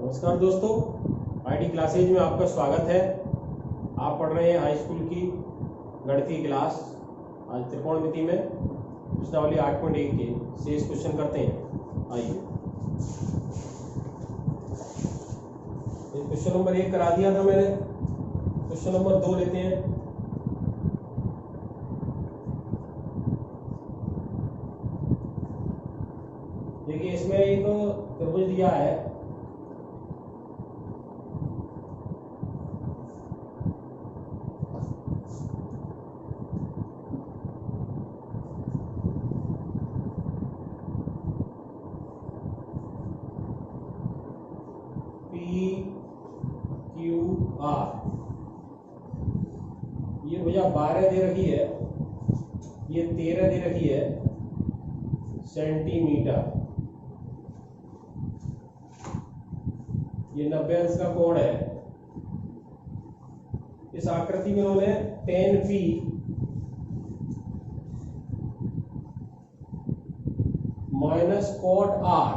नमस्कार दोस्तों, IT classes में आपका स्वागत है। आप पढ़ रहे हैं हाई स्कूल की गणितीय क्लास। आज त्रिकोणमिति में प्रश्नावली 8.1 के शेष क्वेश्चन करते हैं। आइए, क्वेश्चन नंबर 1 करा दिया था मैंने। क्वेश्चन नंबर 2 लेते हैं। देखिए, इसमें एक त्रिभुज दिया है। PQR, ये भैया 12 दे रखी है, ये 13 दे रखी है सेंटीमीटर। ये 90 अंश का कोण है। इस आकृति में उन्होंने tan P minus cot R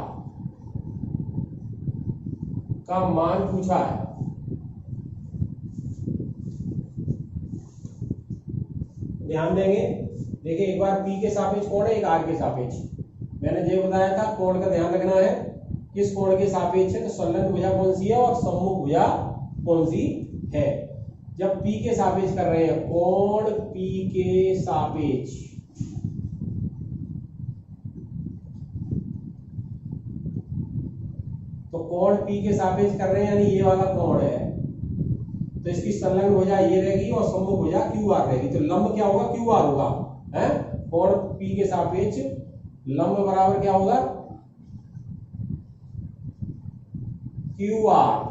का मान पूछा है। ध्यान देंगे। देखिए, एक बार P के सापेक्ष कोण है, एक R के सापेक्ष। मैंने जो बताया था, कोण का ध्यान रखना है, किस कोण के सापेक्ष है, तो संलग्न भुजा कौन सी है और सम्मुख भुजा कौन सी है। जब P के सापेक्ष कर रहे हैं, कोण P के सापेक्ष, तो कोण P के सापेक्ष कर रहे हैं, यानी ये वाला कोण है, तो इसकी संलग्न भुजा ये रहेगी और सम्मुख भुजा QR रहेगी। तो लंब क्या होगा? QR होगा। है कोण P के सापेक्ष लंब बराबर क्या होगा? QR।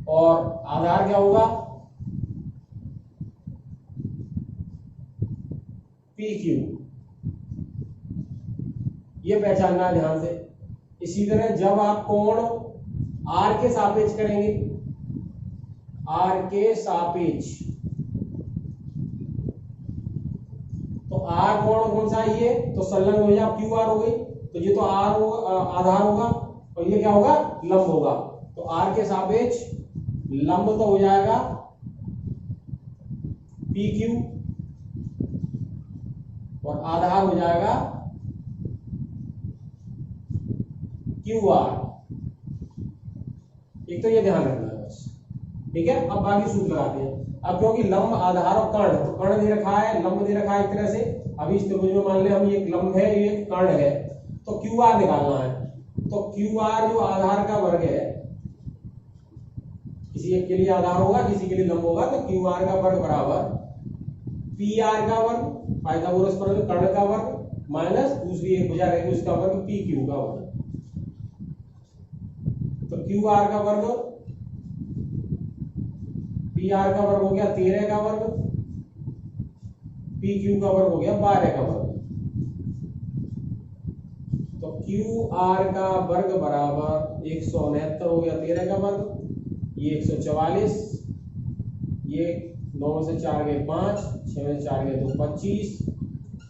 और आधार क्या होगा? PQ। ये पहचानना है ध्यान से। इसी तरह जब आप कोण R के सापेक्ष करेंगे, R के सापेक्ष, तो R कोण कौन सा है? ये तो संलग्न भुजा QR हो गई, तो ये तो R होगा, आधार होगा, और ये क्या होगा? लंब होगा। तो R के सापेक्ष लंब तो हो जाएगा PQ और आधार हो जाएगा QR। एक तो ये ध्यान रखना है बस, ठीक है। अब बाकी सूत्र लगाते हैं। अब क्योंकि लंब, आधार और कर्ण, तो कर्ण दे रखा है, लंब दे रखा है एक तरह से। अभी इस त्रिभुज में मान ले हम, ये लंब है, ये कर्ण है, तो QR निकालना है। तो QR जो आधार का वर्ग है, किसी एक के लिए आधार होगा, किसी के लिए लंब होगा, तो QR का वर्ग बराबर PR का वर्ग, पाइथागोरस प्रमेय, कर्ण का वर्ग, माइनस दूसरी एक भुजा रहेगी उसका वर्ग, PQ का वर्ग। तो QR का वर्ग, PR का वर्ग हो गया 13 का वर्ग, PQ का वर्ग हो गया 12 का वर्ग। तो QR का वर्ग बराबर 169 हो गया 13 का वर्ग, ये 144, ये 9 में से 4 गए 5, 6 में से 4 गए 2, 25।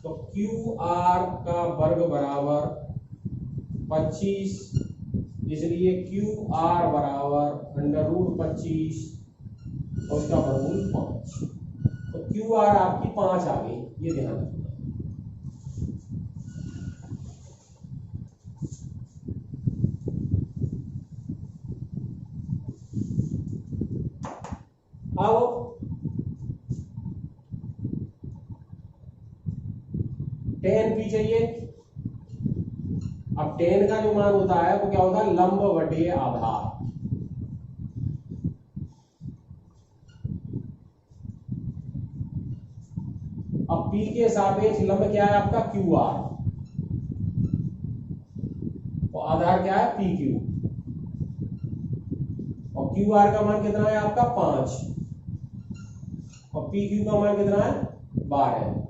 तो QR का वर्ग बराबर 25, इसलिए QR बराबर √25 और उसका वर्गमूल 5। तो QR आपकी 5 आ गई, ये ध्यान रखना। अब tan P चाहिए। अब tan का जो मान होता है वो क्या होता है? लंब बटे आधार। अब P के सापेक्ष लंब क्या है आपका? QR, और आधार क्या है? PQ। और QR का मान कितना है आपका? 5, और PQ का मान कितना है? 12।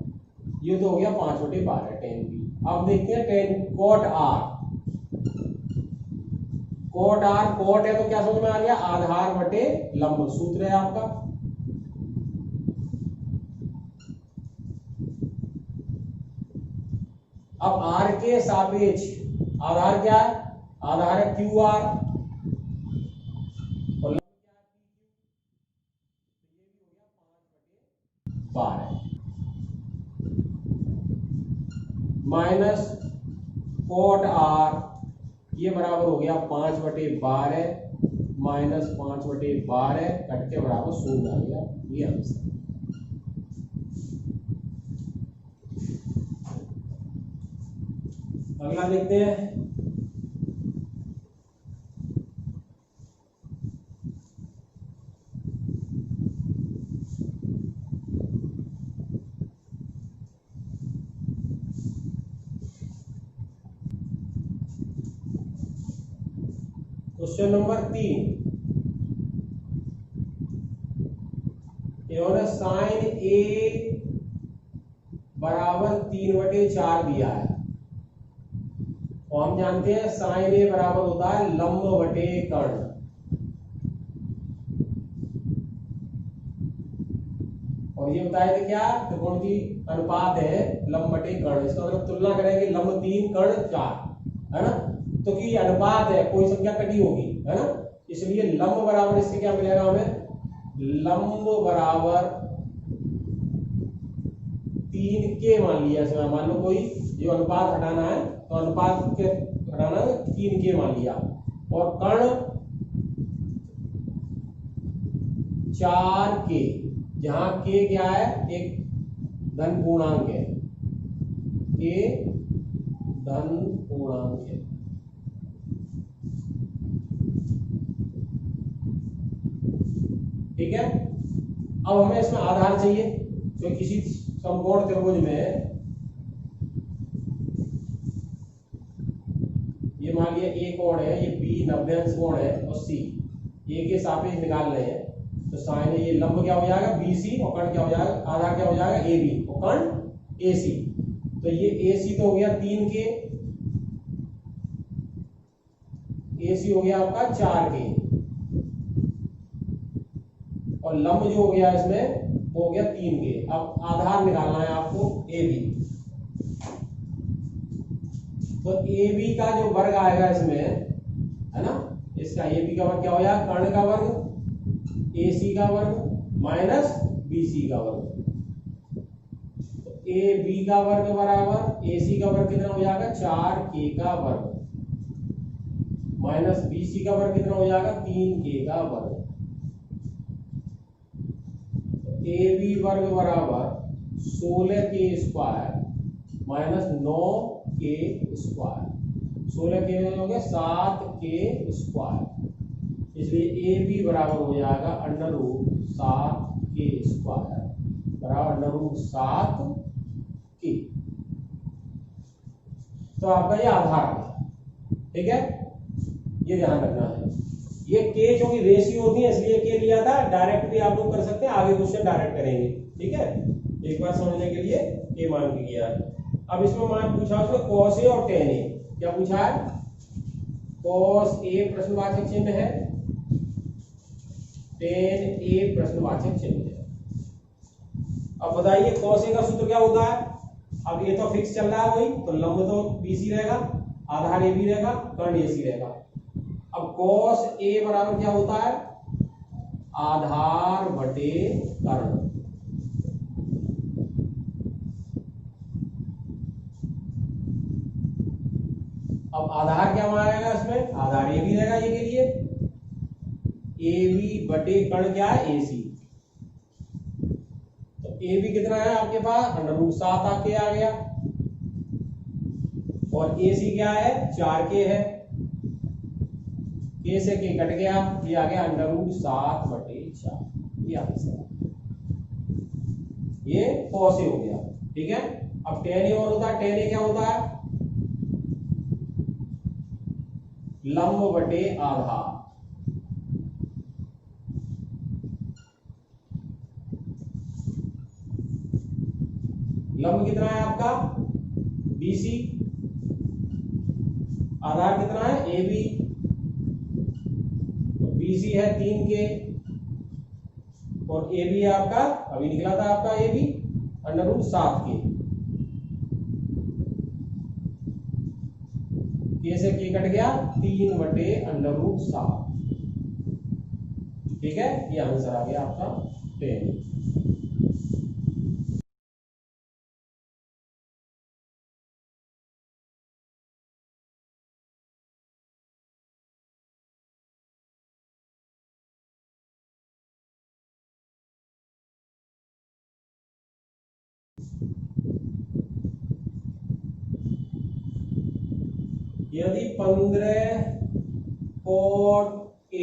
ये तो हो गया 5/12 tan P। अब देखते हैं tan cot R। cot R, cot है तो क्या समझ में आ गया? आधार बटे लंब, सूत्र है आपका। अब r के सापेक्ष आधार क्या है? आधार है क्यू आर और लंब क्या है? P Q. तो ये भी हो गया 5/12 माइनस कोट आर, ये बराबर हो गया 5/12 माइनस 5/12 कट के बराबर 0 आ गया। ये आंसर। अगला देखते हैं। क्वेश्चन नंबर 3, इन्होंने साइन ए बराबर 3/4 दिया है और हम जानते हैं साइन ए बराबर होता है लंब बटे कर्ण। और ये बताए थे क्या? त्रिकोण की अनुपात है लंब बटे कर्ण। इसका मतलब तुलना करेंगे लंब 3 कर्ण 4, है ना? तो कि अनुपात है, कोई संख्या कटी होगी, है ना? इसलिए लंब बराबर इससे क्या मिलेगा हमें? लंब बराबर 3 के मान लिया इसमें। मान लो कोई जो अनुपात हटाना है तो अनुपात के हटाना है 3 के मान लिया और कर्ण 4 के, जहां के क्या है? एक धन पूर्णांक है, के धन पूर्णांक है। ठीक है। अब हमें इसमें आधार चाहिए। तो किसी समकोण त्रिभुज में ये मान लिया ए कोण है, ये बी 90 अंश कोण है और सी ए के सापेक्ष निकाल रहे हैं। तो साइन ये लंब क्या हो जाएगा? बीसी और कर्ण क्या हो जाएगा? आधार क्या हो जाएगा? ए बी और कर्ण ए सी। तो ये ए सी तो हो गया 3 के, ए सी हो गया आपका 4 के और लंब जो हो गया इसमें वो हो गया 3 के। अब आधार निकालना है आपको ए बी। तो ए बी का जो वर्ग आएगा इसमें, है ना, इसका ए बी का वर्ग क्या हो जाएगा? कर्ण का वर्ग ए सी का वर्ग माइनस बी सी का वर्ग। तो ए बी का वर्ग बराबर ए सी का वर्ग कितना हो जाएगा? 4 के का वर्ग माइनस बी सी का वर्ग कितना हो जाएगा? 3 के का वर्ग। ए बी वर्ग बराबर 16 के स्क्वायर माइनस 9 के स्क्वायर। 16 के हो गया 7 के स्क्वायर, इसलिए ए बी बराबर हो जाएगा √7 के स्क्वायर बराबर √7 के। तो आपका ये आधार है। ठीक है, ये ध्यान रखना है। ये के चूंकि रेशियो होती है इसलिए के लिया था। डायरेक्ट भी आप लोग कर सकते हैं, आगे क्वेश्चन डायरेक्ट करेंगे। ठीक है, एक बार समझने के लिए के मान के किया है। अब इसमें मान पूछा उसमें कॉस ए और टेन ए। क्या पूछा है? कॉस ए प्रश्नवाचक चिन्ह है, टेन ए प्रश्नवाचक चिन्ह है। अब बताइए कॉस ए का सूत्र क्या होता है? अब ये तो फिक्स चल रहा है वही, तो लंब तो बीसी रहेगा, आधार ए बी रहेगा, कर्ण ए सी रहेगा। अब कॉस ए बराबर क्या होता है? आधार बटे कर्ण। अब आधार क्या मानेगा इसमें? आधार ए बी रहेगा ये के लिए, ए बी बटे कर्ण क्या है? ए सी। तो ए बी कितना है आपके पास? √7 आके आ गया और ए सी क्या है? 4 के है, के से के कट गया, ये आ गया √7/4। ये आंसर, ये कॉस ए हो गया। ठीक है। अब टेन ए और होता है, टेन ए क्या होता है? लंब बटे आधार। लंब कितना है आपका? बीसी, आधार कितना है? A B. बीसी है 3 के और ए बी है आपका, अभी निकला था आपका ए बी √7 के। के से के कट गया 3/√7। ठीक है, ये आंसर आ गया आपका 10। यदि 15 cot A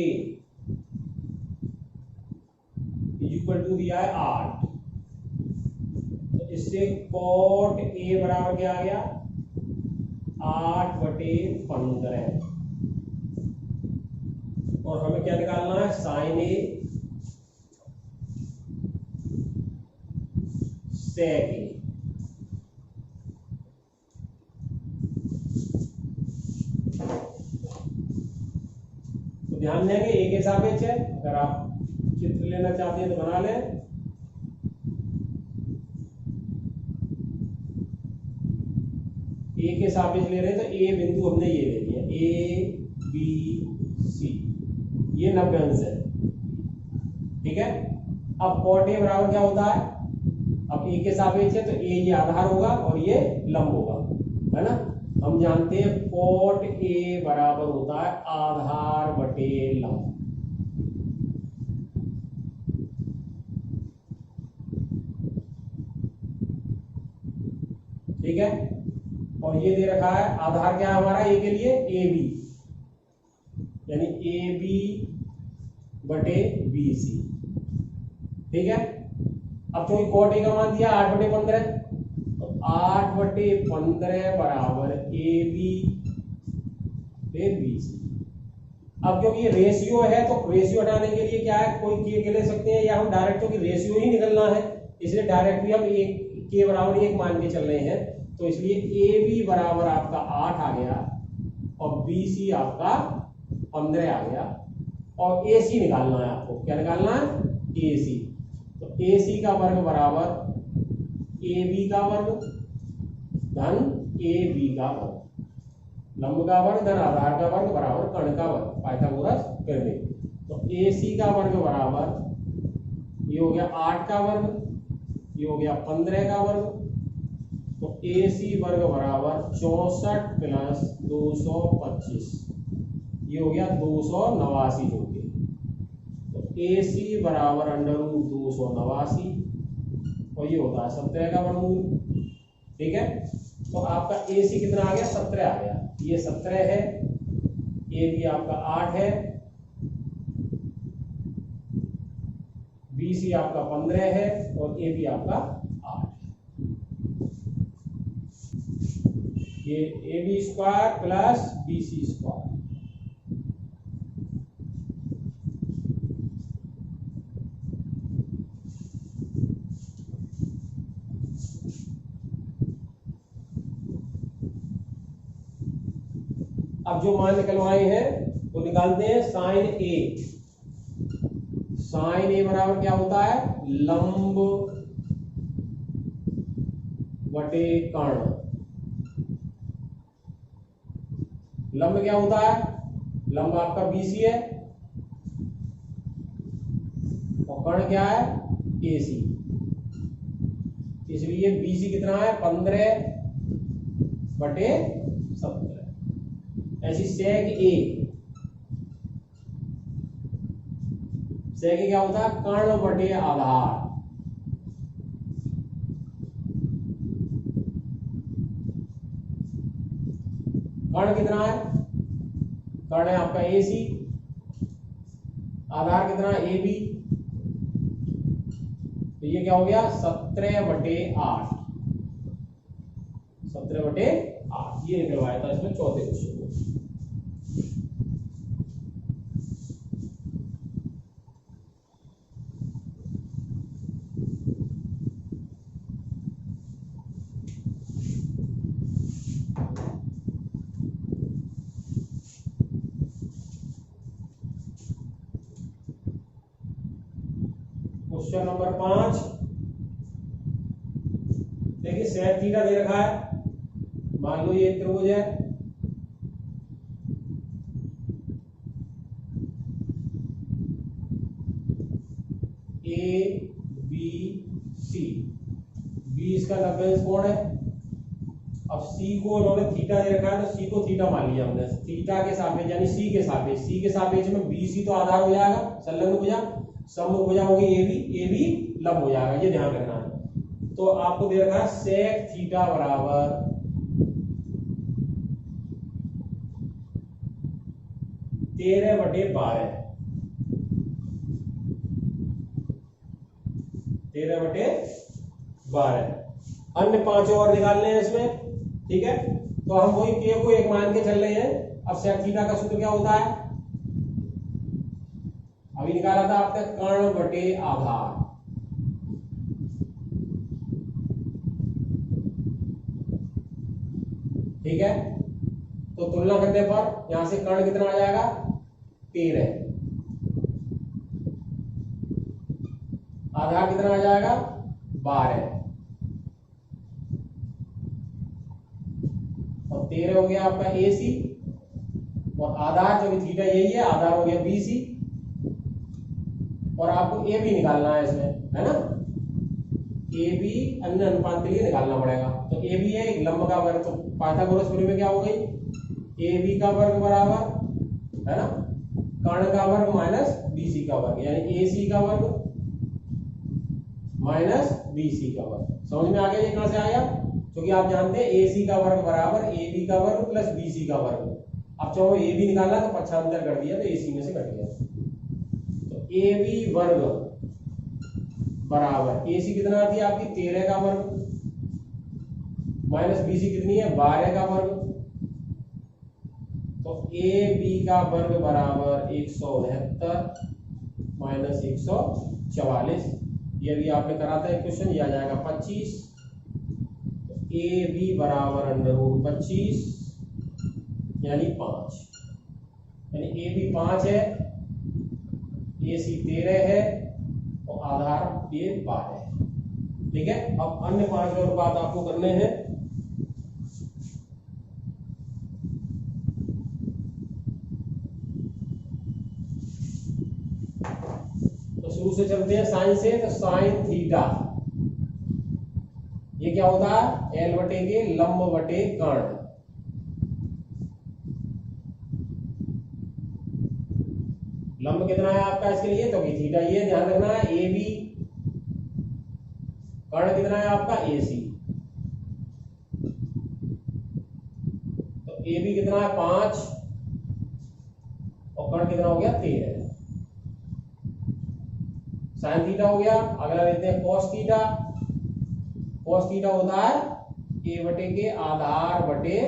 इक्वल टू दिया है 8, तो इससे cot A बराबर क्या आ गया 8/15। और हमें क्या निकालना है sin A sec A। तो ध्यान देंगे A के सापेक्ष है, अगर आप चित्र लेना चाहते हैं तो बना लें। A के सापेक्ष ले रहे हैं तो A बिंदु हमने ये ले लिया A B C, ये 90 अंश है। ठीक है, अब cot A बराबर क्या होता है, अब A के सापेक्ष है तो A ये आधार होगा और ये लंब होगा, है ना। हम जानते हैं cot A बराबर होता है आधार बटे लंब। ठीक है, और ये दे रखा है आधार क्या है हमारा ए के लिए AB, यानी AB बटे BC। ठीक है, अब तो cot A का मान दिया 8/15, तो 8/15 बराबर AB पे BC। अब क्योंकि ये रेशियो है तो रेशियो हटाने के लिए क्या है, कोई के ले सकते हैं या हम डायरेक्ट, क्योंकि रेशियो ही निकलना है इसलिए डायरेक्ट भी हम एक के बराबर 1 मान के चल रहे हैं। तो इसलिए AB बराबर आपका 8 आ गया और BC आपका 15 आ गया, और AC निकालना है आपको। क्या निकालना है AC, तो AC का वर्ग बराबर AB का वर्ग धन AB का वर्ग, लंब का वर्ग धन आधार का वर्ग बराबर कर्ण का वर्ग, पाइथागोरस प्रमेय। तो AC का वर्ग बराबर ये हो गया 8 का वर्ग, ये हो गया 15 का वर्ग, तो AC वर्ग बराबर 64 प्लस 225, ये हो गया 289 जो के। तो AC बराबर √289 और ये होता है 17 का वर्गमूल। ठीक है, तो आपका AC कितना आ गया 17 आ गया, ये 17 है, AB आपका 8 है, BC आपका 15 है और AB आपका 8 है। ये AB square plus BC square. अब जो मान निकलवाए हैं वो निकालते हैं साइन A। साइन A बराबर क्या होता है लंब बटे कर्ण। लंब क्या होता है, लंब आपका BC है और कर्ण क्या है AC, इसलिए BC कितना है 15/17। ऐसी सेक A, सेक क्या होता है कर्ण बटे आधार। कर्ण कितना है, कर्ण है आपका AC, आधार कितना है AB, तो ये क्या हो गया 17/8, 17/8 ये निकलवाया था इसमें चौथे क्वेश्चन में। क्वेश्चन नंबर 5, देखिए सेक थीटा दे रखा है, मान लो ये त्रिभुज है, ए बी सी, बी इसका लंबेस्ट कोण है। अब सी को उन्होंने थीटा दे रखा है तो सी को थीटा मान लिया हमने, थीटा के सापेक्ष यानी सी के सापेक्ष, सी के सापेक्ष में बी सी तो आधार हो जाएगा, संलग्न भुजा, सम्मुख भुजा होगी ए बी लंब हो जाएगा, ये ध्यान रखना है। तो आपको दे रखा है सेक थीटा बराबर 13/12, 13/12। अन्य 5 और निकालने हैं इसमें, ठीक है। तो हम वही के को एक मान के चल रहे हैं। अब सेक थीटा का सूत्र क्या होता है, अभी निकाला था आपने, कर्ण बटे आधार, ठीक है। तो तुलना करने पर यहां से कर्ण कितना आ जाएगा 13, आधार कितना आ जाएगा 12, और 13 हो गया आपका ए सी, और आधार जो थीटा यही है, आधार हो गया बी सी, और आपको ए बी निकालना है इसमें, है ना। ए बी अन्य अनुपात के लिए निकालना पड़ेगा। तो ए बी है एक लंब का वर्ग, तो पाइथागोरस प्रमेय में क्या हो गई, ए बी का वर्ग बराबर, है ना, कर्ण का वर्ग माइनस बी सी का वर्ग, यानी ए सी का वर्ग माइनस बी सी का वर्ग। समझ में आ गया ये कहां से आया, क्योंकि आप जानते हैं ए सी का वर्ग बराबर ए बी का वर्ग प्लस बी सी का वर्ग। अब चाहो ए बी निकालना तो पक्षांतर कर दिया तो ए सी में से कट गया। तो ए बी वर्ग बराबर ए सी कितना आती है आपकी 13 का वर्ग माइनस बी सी कितनी है 12 का वर्ग। तो ए बी का वर्ग बराबर 169 माइनस 144, ये भी आपने करा था एक क्वेश्चन, ये आ जाएगा 25। तो ए बी बराबर √25 यानी 5, यानी ए बी 5 है, ए सी 13 है, और आधार ये 12 है, ठीक है। अब अन्य 5 अनुपात आपको करने हैं। शुरू से चलते हैं साइन से। तो साइन थीटा ये क्या होता है, एल बटे के लंब बटे कर्ण। लंब कितना है आपका इसके लिए, तो थीटा ये ध्यान रखना है, ए बी, कर्ण कितना है आपका ए सी। तो ए बी कितना है 5, और कर्ण कितना हो गया 13। साइन थीटा हो गया। अगला लेते हैं कॉस थीटा। कॉस थीटा होता है ए बटे के आधार बटे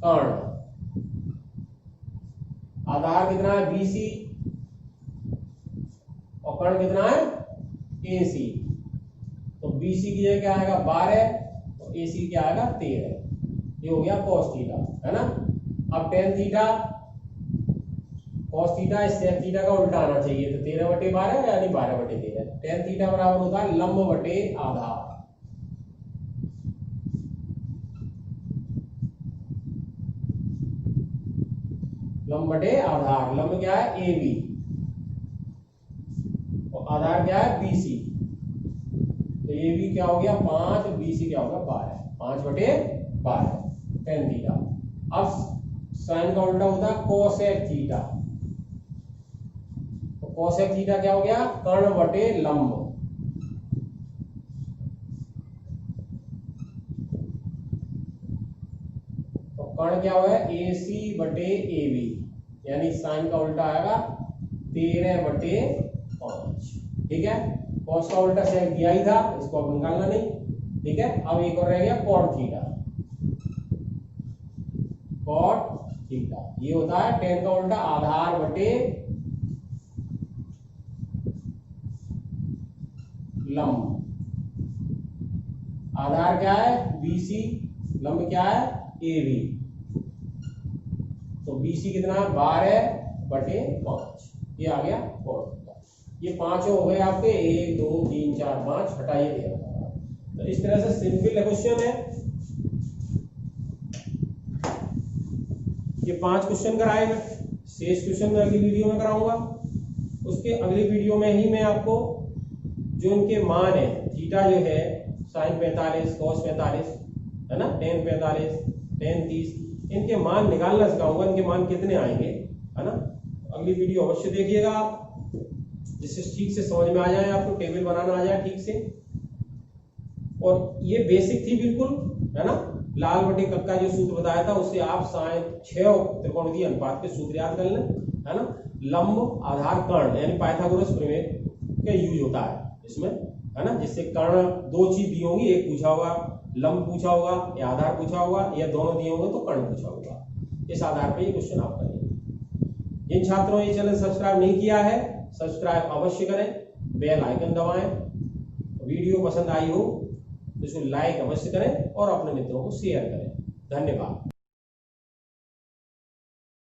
कर्ण। आधार कितना है बी सी, और कर्ण कितना है ए सी। तो बी सी की जगह क्या आएगा 12, तो ए सी क्या आएगा 13। ये हो गया कॉस थीटा, है ना। अब टेन थीटा, कॉस थीटा इस सेक थीटा का उल्टा आना चाहिए, तो 13/12 यानी 12/13। टेन थीटा बराबर होता है लंब बटे आधार। लंब बटे आधार, लंब क्या है ए बी, और आधार क्या है बी सी। तो ए बी क्या हो गया 5, बी सी क्या हो गया 12, 5/12 टेन थीटा। अब साइन का उल्टा होता है कोसेक थीटा। कोसेक थीटा क्या हो गया कर्ण बटे लंब। तो कर्ण क्या हुआ है ए सी बटे ए बी, यानी साइन का उल्टा आएगा 13/5, ठीक है। कॉस का उल्टा सेक दिया ही था, इसको अब निकालना नहीं, ठीक है। अब एक और रह गया कॉट थीटा। कॉट थीटा ये होता है टेन का उल्टा आधार बटे लंब। आधार क्या है बी सी, लंब क्या है ए बी। तो बी सी कितना है 12/5, ये आ गया कॉट थीटा। ये 5 हो गए आपके, 1 2 3 4 5, हटाइए दिया। तो इस तरह से सिंपल क्वेश्चन है। ये 5 क्वेश्चन कराए मैं, शेष क्वेश्चन मैं अगली वीडियो में कराऊंगा। उसके अगली वीडियो में ही मैं आपको जो इनके मान है, थीटा जो है साइन 45, कॉस 45 है ना, टेन 45, टेन 30, इनके मान निकालना सिखाऊंगा, इनके मान कितने आएंगे, है ना। अगली वीडियो अवश्य देखिएगा आप, जिससे ठीक से समझ में आ जाए, आपको टेबल बनाना आ जाए ठीक से। और ये बेसिक थी बिल्कुल, है ना। लाल बटे कक्का जो सूत्र बताया था उससे आप साइन 6 त्रिकोणीय अनुपात के सूत्र याद कर लें, है ना। लंब आधार कर्ण यानी पाइथागोरस प्रमेय का यूज होता है इसमें, है ना, जिससे कर्ण दो चीज दी होगी, एक पूछा होगा लंब पूछा होगा या आधार पूछा होगा, या दोनों दिए होंगे तो कर्ण पूछा होगा। इस आधार पर ये क्वेश्चन आप करेंगे। जिन छात्रों ने ये चैनल सब्सक्राइब नहीं किया है, सब्सक्राइब अवश्य करें, बेल आइकन दबाएं। वीडियो पसंद आई हो तो इसको लाइक अवश्य करें और अपने मित्रों को शेयर करें। धन्यवाद।